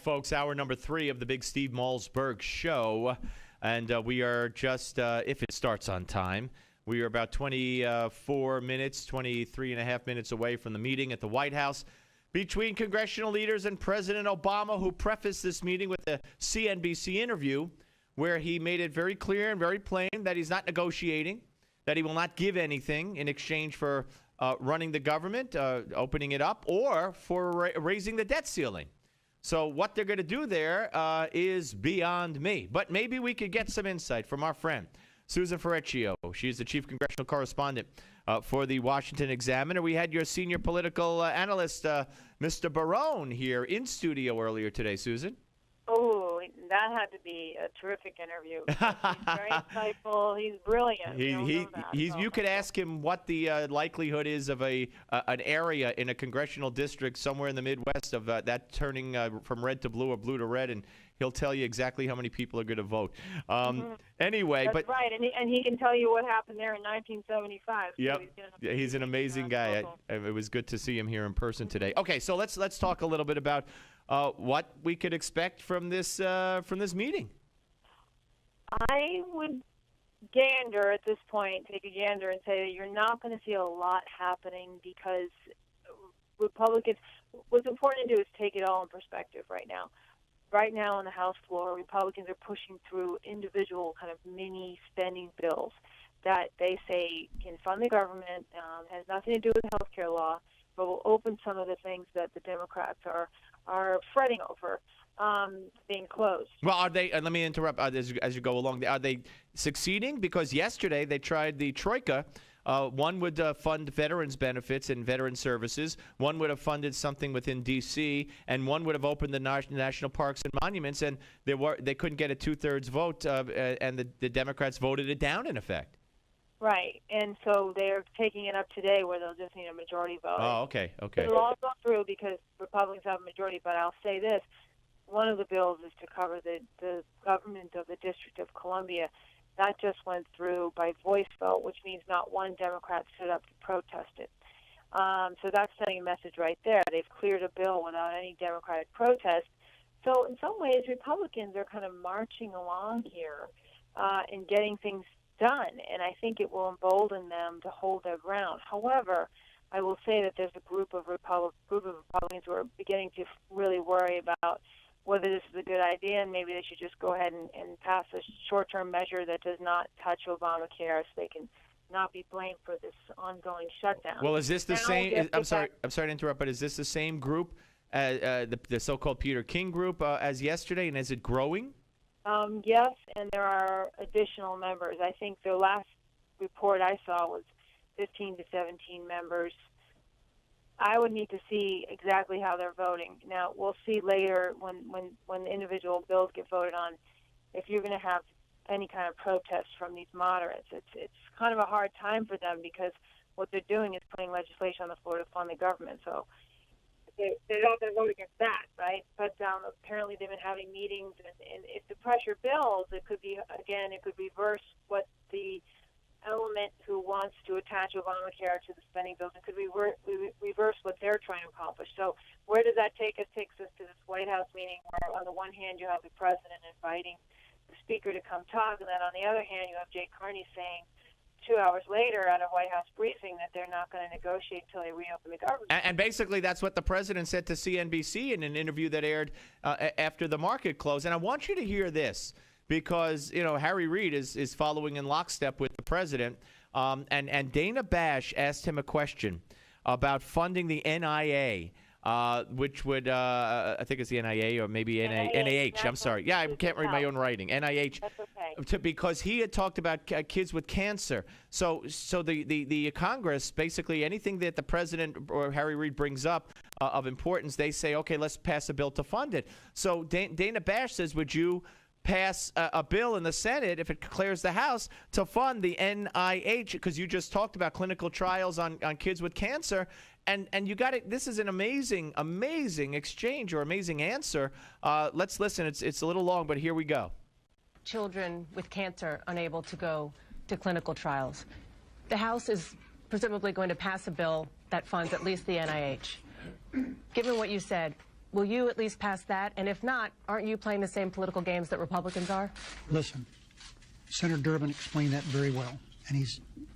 Folks, hour number 3 of the Big Steve Malzberg Show, and we are just, if it starts on time, we are about 23 and a half minutes away from the meeting at the White House between congressional leaders and President Obama, who prefaced this meeting with a CNBC interview where he made it very clear and very plain that he's not negotiating, that he will not give anything in exchange for running the government, opening it up, or for raising the debt ceiling. So what they're going to do there is beyond me. But maybe we could get some insight from our friend, Susan Ferrechio. She's the chief congressional correspondent for the Washington Examiner. We had your senior political analyst, Mr. Barone, here in studio earlier today, Susan. Oh, that had to be a terrific interview. He's very insightful. He's brilliant. You could ask him what the likelihood is of an area in a congressional district somewhere in the Midwest of that turning from red to blue or blue to red, and he'll tell you exactly how many people are going to vote. Anyway, that's right, and he can tell you what happened there in 1975. Yep, he's an amazing guy. It was good to see him here in person today. Okay, so let's talk a little bit about what we could expect from this meeting. I would gander at this point, take a gander and say that you're not going to see a lot happening because Republicans, what's important to do is take it all in perspective right now. Right now on the House floor, Republicans are pushing through individual kind of mini spending bills that they say can fund the government, has nothing to do with health care law, but will open some of the things that the Democrats are fretting over being closed. Well, are they? Let me interrupt as you go along. Are they succeeding? Because yesterday they tried the Troika. One would fund veterans benefits and veteran services. One would have funded something within D.C., and one would have opened the national parks and monuments. And they couldn't get a 2/3 vote, and the Democrats voted it down in effect. Right, and so they're taking it up today where they'll just need a majority vote. Oh, okay. It'll all go through because Republicans have a majority, but I'll say this. One of the bills is to cover the government of the District of Columbia. That just went through by voice vote, which means not one Democrat stood up to protest it. So that's sending a message right there. They've cleared a bill without any Democratic protest. So in some ways, Republicans are kind of marching along here and getting things done, and I think it will embolden them to hold their ground. However, I will say that there's a group of Republicans who are beginning to really worry about whether this is a good idea, and maybe they should just go ahead and pass a short-term measure that does not touch Obamacare, so they can not be blamed for this ongoing shutdown. Well, is this the same? I'm sorry to interrupt, but is this the same group, the so-called Peter King group, as yesterday, and is it growing? Yes, and there are additional members. I think the last report I saw was 15 to 17 members. I would need to see exactly how they're voting. Now, we'll see later when individual bills get voted on if you're going to have any kind of protest from these moderates. It's kind of a hard time for them because what they're doing is putting legislation on the floor to fund the government. So they're not going to vote against that, right? But apparently they've been having meetings, and if the pressure builds, it could reverse what the element who wants to attach Obamacare to the spending bills. It could reverse what they're trying to accomplish. So where does that take us? Takes us to this White House meeting where on the one hand you have the president inviting the speaker to come talk, and then on the other hand you have Jay Carney saying 2 hours later at a White House briefing that they're not going to negotiate until they reopen the government. And basically that's what the president said to CNBC in an interview that aired after the market closed. And I want you to hear this because, Harry Reid is following in lockstep with the president. And Dana Bash asked him a question about funding the NIA. Which would, I think it's the NIA or maybe NIH. I'm sorry. Yeah, I can't read my own writing. NIH. That's okay. Because he had talked about kids with cancer. So the Congress, basically anything that the president or Harry Reid brings up of importance, they say, okay, let's pass a bill to fund it. So Dana Bash says, would you pass a bill in the Senate, if it clears the House, to fund the NIH? Because you just talked about clinical trials on kids with cancer. And you got it. This is an amazing exchange or amazing answer. Let's listen. It's a little long, but here we go. Children with cancer unable to go to clinical trials. The House is presumably going to pass a bill that funds at least the NIH. Given what you said, Will you at least pass that? And if not, aren't you playing the same political games that Republicans are? Listen, Senator Durbin explained that very well. And he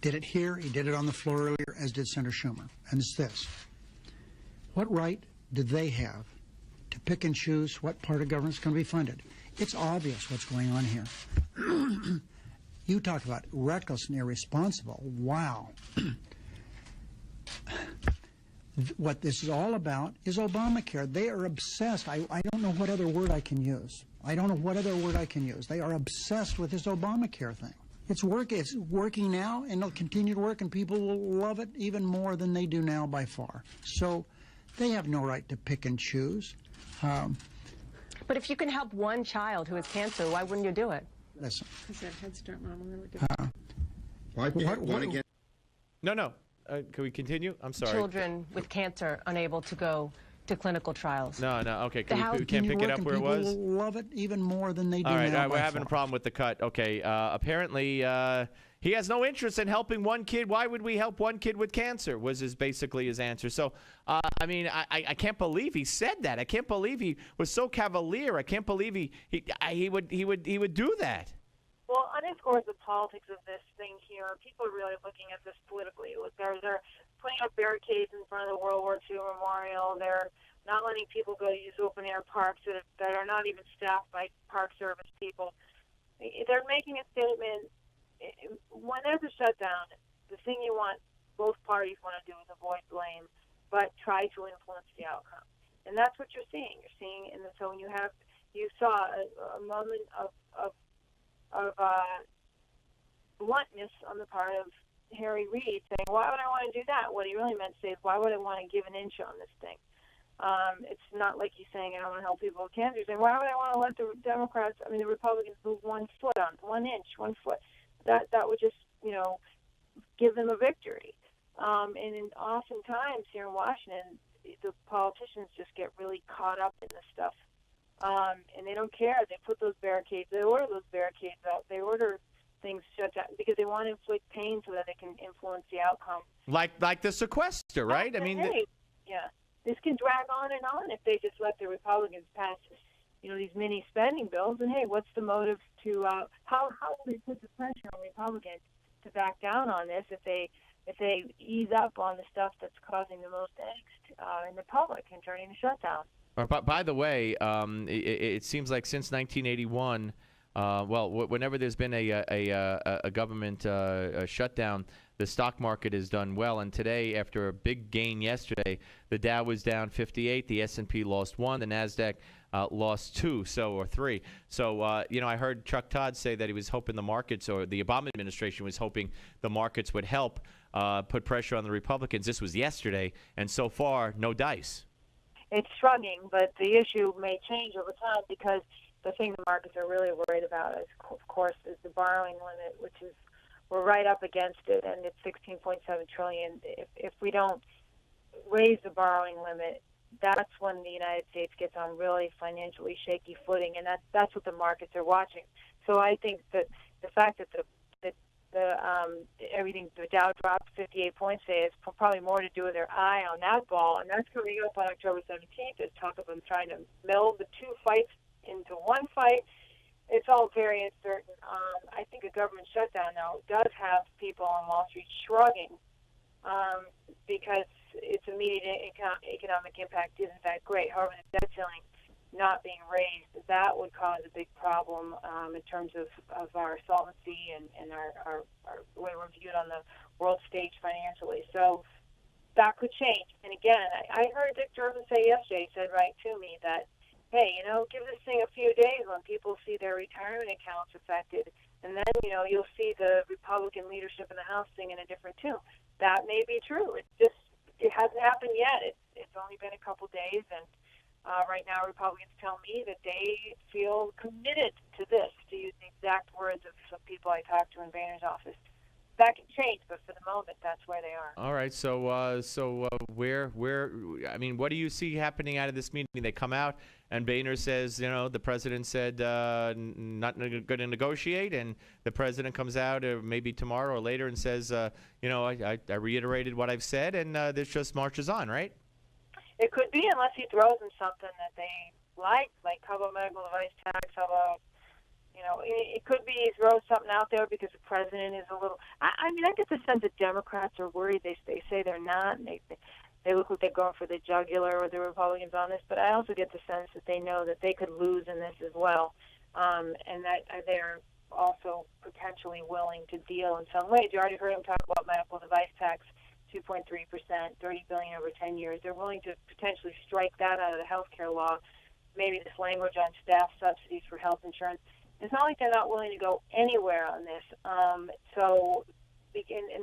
did it here, he did it on the floor earlier, as did Senator Schumer. And it's this. What right do they have to pick and choose what part of government is going to be funded? It's obvious what's going on here. You talk about reckless and irresponsible. Wow. What this is all about is Obamacare. They are obsessed. I don't know what other word I can use. I don't know what other word I can use. They are obsessed with this Obamacare thing. It's working now, and it'll continue to work, and people will love it even more than they do now by far. So they have no right to pick and choose. But if you can help one child who has cancer, why wouldn't you do it? Listen. Is that Head Start, Mom? One again. No. Can we continue? I'm sorry. Children with cancer unable to go to clinical trials. No. Okay. We can't pick it up where it was? People will love it even more than they do now. All right. We're by having a far. problem with the cut. Okay. Apparently, he has no interest in helping one kid. Why would we help one kid with cancer? Was basically his answer. So, I can't believe he said that. I can't believe he was so cavalier. I can't believe he would do that. Well, underscores the politics of this thing here. People are really looking at this politically. Look, they're putting up barricades in front of the World War II Memorial. They're not letting people go to use open-air parks that are not even staffed by Park Service people. They're making a statement. When there's a shutdown, the thing you want both parties want to do is avoid blame, but try to influence the outcome. And that's what you're seeing. You're seeing, so when you saw a moment of bluntness on the part of Harry Reid saying, why would I want to do that? What he really meant to say is, why would I want to give an inch on this thing? It's not like he's saying, I don't want to help people with cancer. He's saying, why would I want to let the Republicans move 1 foot on 1 inch, 1 foot? That would just, give them a victory. And oftentimes here in Washington, the politicians just get really caught up in this stuff. And they don't care. They put those barricades. They order those barricades out. They order things shut down because they want to inflict pain so that they can influence the outcome. Like the sequester, right? This can drag on and on if they just let the Republicans pass, these mini spending bills. And hey, what's the motive to how do they put the pressure on Republicans to back down on this if they ease up on the stuff that's causing the most angst in the public and turning the shutdown? By the way, it seems like since 1981, whenever there's been a government shutdown, the stock market has done well. And today, after a big gain yesterday, the Dow was down 58, the S&P lost 1, the Nasdaq lost 2, or 3. So, I heard Chuck Todd say that he was hoping the markets, or the Obama administration was hoping the markets would help put pressure on the Republicans. This was yesterday, and so far, no dice. It's shrugging, but the issue may change over time because the thing the markets are really worried about, of course, is the borrowing limit, which is we're right up against it, and it's $16.7 trillion. If we don't raise the borrowing limit, that's when the United States gets on really financially shaky footing, and that's what the markets are watching. So I think that the fact that the Dow dropped 58 points today is probably more to do with their eye on that ball, and that's coming up on October 17th. There's talk of them trying to meld the two fights into one fight. It's all very uncertain. I think a government shutdown, though, does have people on Wall Street shrugging because its immediate economic impact isn't that great. However, the debt ceiling not being raised, that would cause a big problem in terms of our solvency and our way we're viewed on the world stage financially. So that could change. And again, I heard Dick Durbin say yesterday, he said right to me that, hey, give this thing a few days when people see their retirement accounts affected, and then, you'll see the Republican leadership in the House singing a different tune. That may be true. It hasn't happened yet. It's only been a couple days, and right now Republicans tell me that they feel committed to this, to use the exact words of some people I talked to in Boehner's office. That can change, but for the moment, that's where they are. All right. So what do you see happening out of this meeting? They come out, and Boehner says, the president said not going to negotiate, and the president comes out maybe tomorrow or later and says, I reiterated what I've said, and this just marches on, right? It could be, unless he throws in something that they like how about medical device tax, how about, it could be he throws something out there because the president is a little, I get the sense that Democrats are worried. They say they're not, and they look like they're going for the jugular with the Republicans on this, but I also get the sense that they know that they could lose in this as well, and that they're also potentially willing to deal in some ways. You already heard him talk about medical device tax, 2.3%, $30 billion over 10 years. They're willing to potentially strike that out of the health care law, maybe this language on staff subsidies for health insurance. It's not like they're not willing to go anywhere on this. And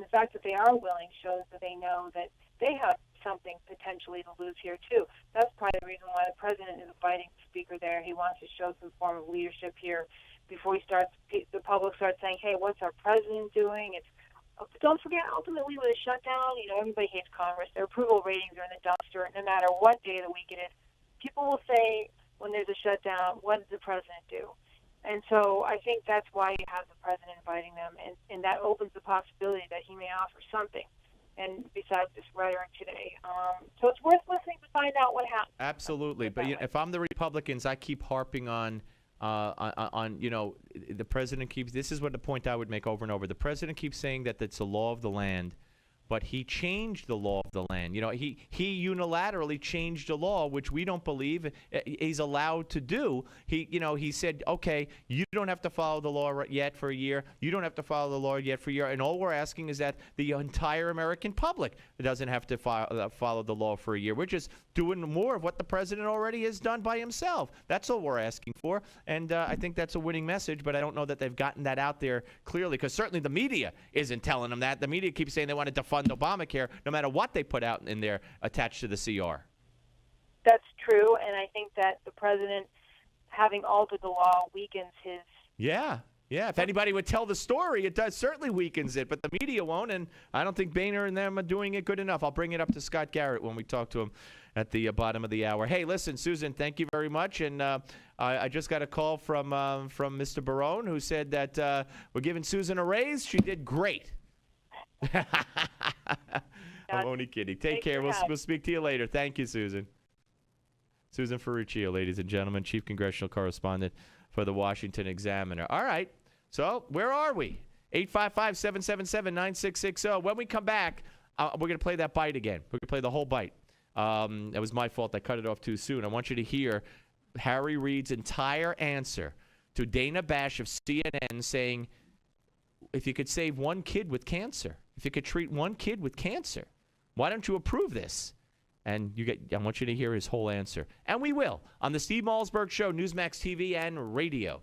the fact that they are willing shows that they know that they have something potentially to lose here, too. That's probably the reason why the president is inviting the speaker there. He wants to show some form of leadership here before the public starts saying, hey, what's our president doing? Don't forget, ultimately, with a shutdown, everybody hates Congress. Their approval ratings are in the dumpster, no matter what day of the week it is. People will say, when there's a shutdown, what does the president do? And so I think that's why you have the president inviting them, and that opens the possibility that he may offer something, and besides this rhetoric today. So it's worth listening to find out what happens. Absolutely. But if I'm the Republicans, I keep harping on the president keeps, this is what the point I would make over and over. The president keeps saying that it's the law of the land, but he changed the law of the land. He unilaterally changed the law, which we don't believe he's allowed to do. He said, okay, you don't have to follow the law yet for a year. You don't have to follow the law yet for a year. And all we're asking is that the entire American public doesn't have to follow the law for a year. We're just doing more of what the president already has done by himself. That's all we're asking for. And I think that's a winning message, but I don't know that they've gotten that out there clearly, because certainly the media isn't telling them that. The media keeps saying they want to defund Obamacare no matter what they put out in there attached to the CR. That's true, and I think that the president having altered the law weakens his... Yeah. If anybody would tell the story, it does certainly weakens it, but the media won't, and I don't think Boehner and them are doing it good enough. I'll bring it up to Scott Garrett when we talk to him at the bottom of the hour. Hey, listen, Susan, thank you very much, and I just got a call from Mr. Barone, who said that we're giving Susan a raise. She did great. I'm only kidding. Take care. We'll speak to you later. Thank you, Susan. Susan Ferrechio, ladies and gentlemen, chief congressional correspondent for the Washington Examiner. All right. So where are we? 855-777-9660. When we come back, we're going to play that bite again. We're going to play the whole bite. That was my fault. I cut it off too soon. I want you to hear Harry Reid's entire answer to Dana Bash of CNN saying, if you could save one kid with cancer, if you could treat one kid with cancer, why don't you approve this? And I want you to hear his whole answer. And we will on the Steve Malzberg Show, Newsmax TV and radio.